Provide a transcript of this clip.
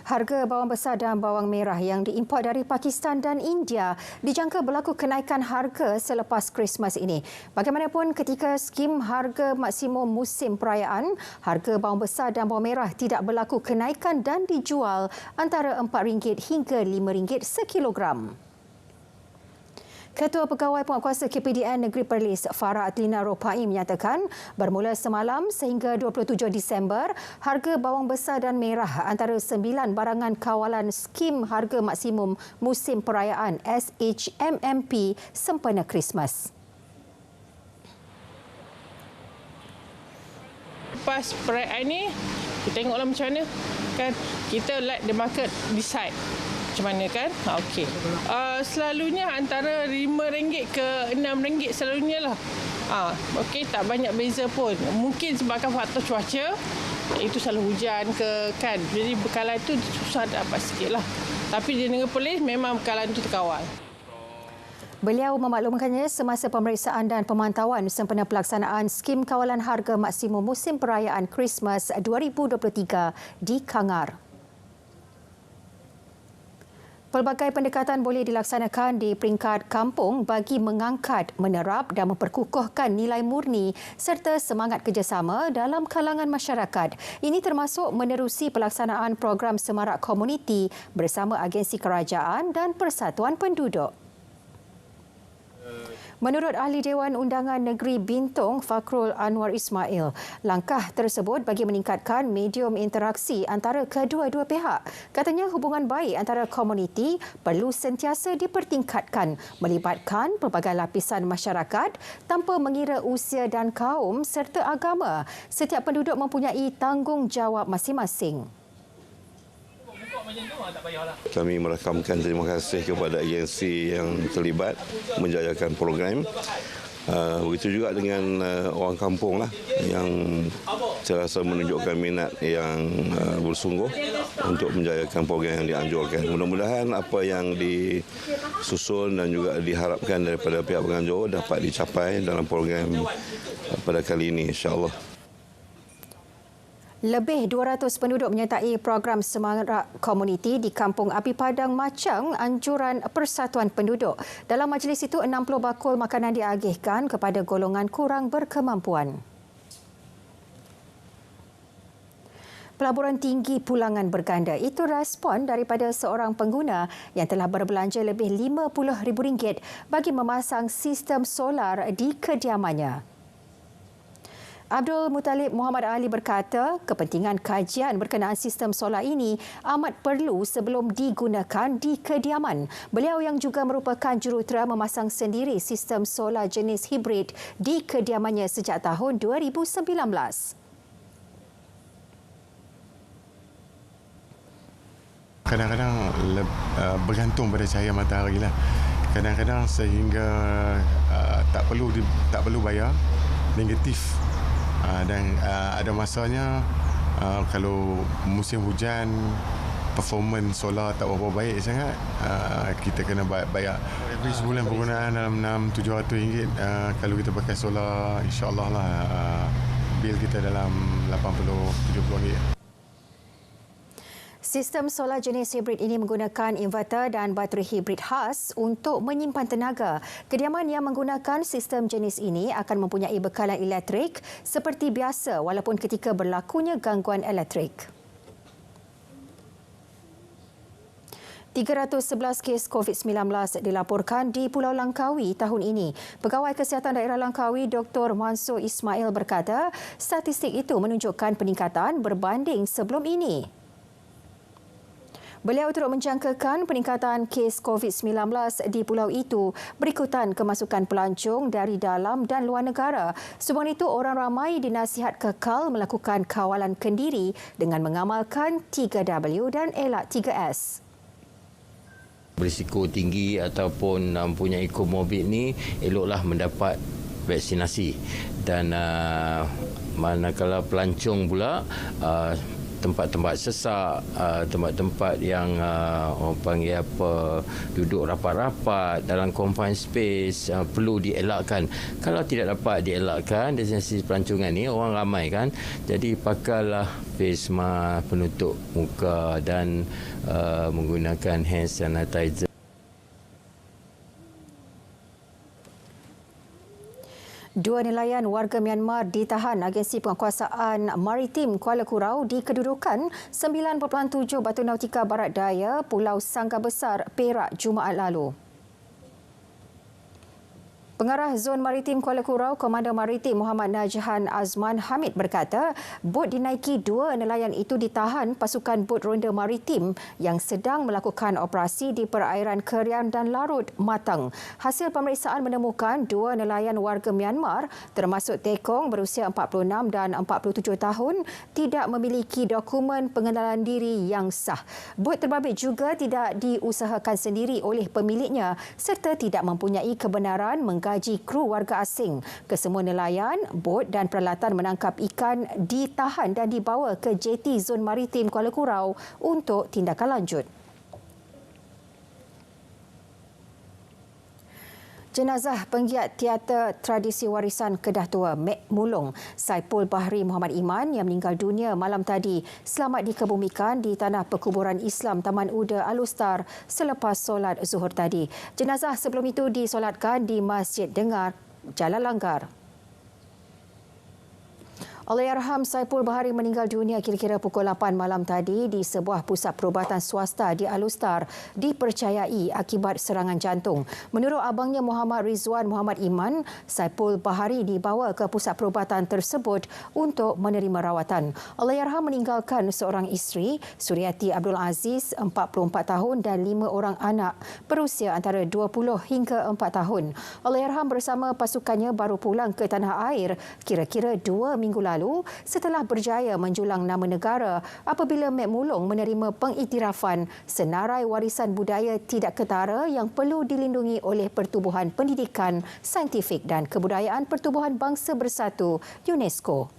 Harga bawang besar dan bawang merah yang diimport dari Pakistan dan India dijangka berlaku kenaikan harga selepas Christmas ini. Bagaimanapun, ketika skim harga maksimum musim perayaan, harga bawang besar dan bawang merah tidak berlaku kenaikan dan dijual antara RM4 hingga RM5 sekilogram. Ketua Pegawai Penguatkuasa KPDN Negeri Perlis, Farah Atlina Ropai menyatakan bermula semalam sehingga 27 Disember, harga bawang besar dan merah antara 9 barangan kawalan skim harga maksimum musim perayaan SHMMP sempena Christmas. Lepas perayaan ni, kita tengoklah macam mana. Kan kita let the market decide. Macam mana kan? Okey. Selalunya antara RM5 ke RM6 selalunya lah. Okey, tak banyak beza pun. Mungkin sebabkan faktor cuaca, itu selalu hujan ke kan. Jadi bekalan tu susah dapat sikit lah. Tapi di Negeri Perlis memang bekalan tu terkawal. Beliau memaklumkannya semasa pemeriksaan dan pemantauan sempena pelaksanaan skim kawalan harga maksimum musim perayaan Christmas 2023 di Kangar. Pelbagai pendekatan boleh dilaksanakan di peringkat kampung bagi mengangkat, menerap dan memperkukuhkan nilai murni serta semangat kerjasama dalam kalangan masyarakat. Ini termasuk menerusi pelaksanaan program semarak komuniti bersama agensi kerajaan dan persatuan penduduk. Menurut Ahli Dewan Undangan Negeri Bintong, Fakrul Anwar Ismail, langkah tersebut bagi meningkatkan medium interaksi antara kedua-dua pihak. Katanya hubungan baik antara komuniti perlu sentiasa dipertingkatkan, melibatkan pelbagai lapisan masyarakat tanpa mengira usia dan kaum serta agama. Setiap penduduk mempunyai tanggungjawab masing-masing. Kami merakamkan terima kasih kepada agensi yang terlibat menjayakan program. Begitu juga dengan orang kampung lah yang saya rasa menunjukkan minat yang bersungguh untuk menjayakan program yang dianjurkan. Mudah-mudahan apa yang disusun dan juga diharapkan daripada pihak penganjur dapat dicapai dalam program pada kali ini, insya-Allah. Lebih 200 penduduk menyertai program semarak komuniti di Kampung Api Padang Macang, anjuran Persatuan Penduduk. Dalam majlis itu, 60 bakul makanan diagihkan kepada golongan kurang berkemampuan. Pelaburan tinggi pulangan berganda. Itu respon daripada seorang pengguna yang telah berbelanja lebih RM50,000 bagi memasang sistem solar di kediamannya. Abdul Muttalib Muhammad Ali berkata, kepentingan kajian berkenaan sistem solar ini amat perlu sebelum digunakan di kediaman. Beliau yang juga merupakan jurutera memasang sendiri sistem solar jenis hibrid di kediamannya sejak tahun 2019. Kadang-kadang bergantung pada cahaya matahari lah. Kadang-kadang sehingga tak perlu bayar negatif. Dan ada masanya kalau musim hujan performance solar tak berapa baik sangat, kita kena bayar. Every sebulan penggunaan dalam RM600-700. Kalau kita pakai solar, insya-Allah lah bil kita dalam RM80-70. Sistem solar jenis hibrid ini menggunakan inverter dan bateri hibrid khas untuk menyimpan tenaga. Kediaman yang menggunakan sistem jenis ini akan mempunyai bekalan elektrik seperti biasa walaupun ketika berlakunya gangguan elektrik. 311 kes COVID-19 dilaporkan di Pulau Langkawi tahun ini. Pegawai Kesihatan Daerah Langkawi Dr. Mansur Ismail berkata, statistik itu menunjukkan peningkatan berbanding sebelum ini. Beliau turut menjangkakan peningkatan kes COVID-19 di pulau itu berikutan kemasukan pelancong dari dalam dan luar negara. Sebelum itu, orang ramai dinasihat kekal melakukan kawalan kendiri dengan mengamalkan 3W dan elak 3S. Berisiko tinggi ataupun mempunyai komorbid ni eloklah mendapat vaksinasi. Dan manakala pelancong pula tempat-tempat sesak, tempat-tempat yang orang panggil apa, duduk rapat-rapat dalam confined space perlu dielakkan. Kalau tidak dapat dielakkan dari sisi pelancongan ni, orang ramai kan, jadi pakailah face mask, penutup muka dan menggunakan hand sanitizer. Dua nelayan warga Myanmar ditahan Agensi Penguasaan Maritim Kuala Kurau di kedudukan 9.7 Batu Nautika Barat Daya, Pulau Sanggar Besar, Perak, Jumaat lalu. Pengarah Zon Maritim Kuala Kurau, Komander Maritim Muhammad Najhan Azman Hamid berkata, bot dinaiki dua nelayan itu ditahan pasukan bot ronda maritim yang sedang melakukan operasi di perairan Kerian dan Larut, Matang. Hasil pemeriksaan menemukan dua nelayan warga Myanmar termasuk Tekong berusia 46 dan 47 tahun tidak memiliki dokumen pengenalan diri yang sah. Bot terbabit juga tidak diusahakan sendiri oleh pemiliknya serta tidak mempunyai kebenaran gaji kru warga asing. Kesemua nelayan, bot dan peralatan menangkap ikan ditahan dan dibawa ke JT Zon Maritim Kuala Kurau untuk tindakan lanjut. Jenazah penggiat teater tradisi warisan Kedah Tua Mek Mulong Saipul Bahri Muhammad Iman yang meninggal dunia malam tadi selamat dikebumikan di tanah perkuburan Islam Taman Uda Alustar selepas solat Zuhur tadi. Jenazah sebelum itu disolatkan di Masjid Dengar, Jalan Langgar. Allahyarham Saipul Bahari meninggal dunia kira-kira pukul 8 malam tadi di sebuah pusat perubatan swasta di Alustar dipercayai akibat serangan jantung. Menurut abangnya Muhammad Rizwan Muhammad Iman, Saipul Bahari dibawa ke pusat perubatan tersebut untuk menerima rawatan. Allahyarham meninggalkan seorang isteri, Suryati Abdul Aziz, 44 tahun dan 5 orang anak berusia antara 20 hingga 4 tahun. Allahyarham bersama pasukannya baru pulang ke tanah air kira-kira 2 minggu lalu setelah berjaya menjulang nama negara apabila Mek Mulong menerima pengiktirafan senarai warisan budaya tidak ketara yang perlu dilindungi oleh Pertubuhan Pendidikan, Saintifik dan Kebudayaan Pertubuhan Bangsa Bersatu UNESCO.